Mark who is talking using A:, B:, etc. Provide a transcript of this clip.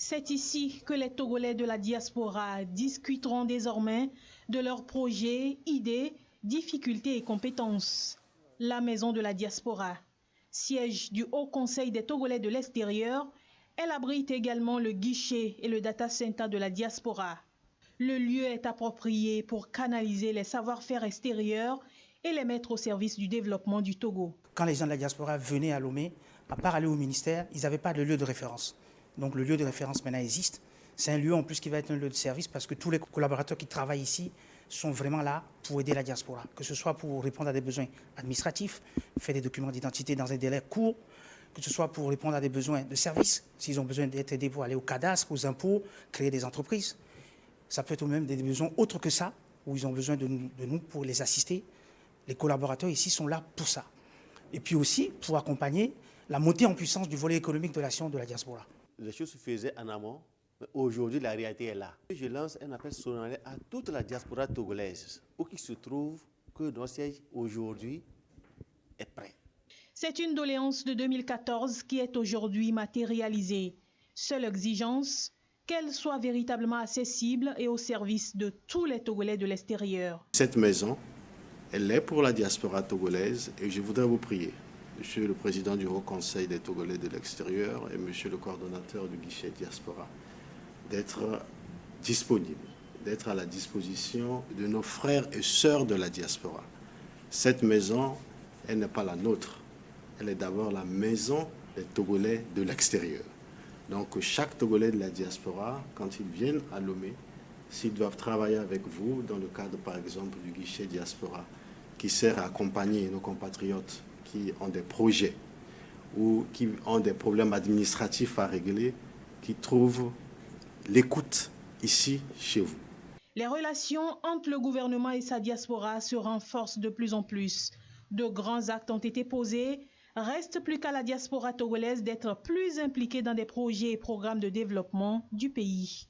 A: C'est ici que les Togolais de la diaspora discuteront désormais de leurs projets, idées, difficultés et compétences. La Maison de la Diaspora, siège du Haut Conseil des Togolais de l'extérieur, elle abrite également le guichet et le data center de la diaspora. Le lieu est approprié pour canaliser les savoir-faire extérieurs et les mettre au service du développement du Togo.
B: Quand les gens de la diaspora venaient à Lomé, à part aller au ministère, ils n'avaient pas de lieu de référence. Donc le lieu de référence maintenant existe. C'est un lieu en plus qui va être un lieu de service parce que tous les collaborateurs qui travaillent ici sont vraiment là pour aider la diaspora. Que ce soit pour répondre à des besoins administratifs, faire des documents d'identité dans un délai court, que ce soit pour répondre à des besoins de service, s'ils ont besoin d'être aidés pour aller au cadastre, aux impôts, créer des entreprises. Ça peut être même des besoins autres que ça, où ils ont besoin de nous pour les assister. Les collaborateurs ici sont là pour ça. Et puis aussi pour accompagner la montée en puissance du volet économique de l'action de la diaspora.
C: Les choses se faisaient en amont, mais aujourd'hui la réalité est là. Je lance un appel solennel à toute la diaspora togolaise, où il se trouve que notre siège aujourd'hui est prêt.
A: C'est une doléance de 2014 qui est aujourd'hui matérialisée. Seule exigence, qu'elle soit véritablement accessible et au service de tous les Togolais de l'extérieur.
D: Cette maison, elle est pour la diaspora togolaise et je voudrais vous prier, Monsieur le Président du Haut Conseil des Togolais de l'extérieur et Monsieur le coordonnateur du guichet diaspora, d'être disponible, d'être à la disposition de nos frères et sœurs de la diaspora. Cette maison, elle n'est pas la nôtre, elle est d'abord la maison des Togolais de l'extérieur. Donc chaque Togolais de la diaspora, quand ils viennent à Lomé, s'ils doivent travailler avec vous dans le cadre par exemple du guichet diaspora, qui sert à accompagner nos compatriotes qui ont des projets ou qui ont des problèmes administratifs à régler, qui trouvent l'écoute ici chez vous.
A: Les relations entre le gouvernement et sa diaspora se renforcent de plus en plus. De grands actes ont été posés. Reste plus qu'à la diaspora togolaise d'être plus impliquée dans des projets et programmes de développement du pays.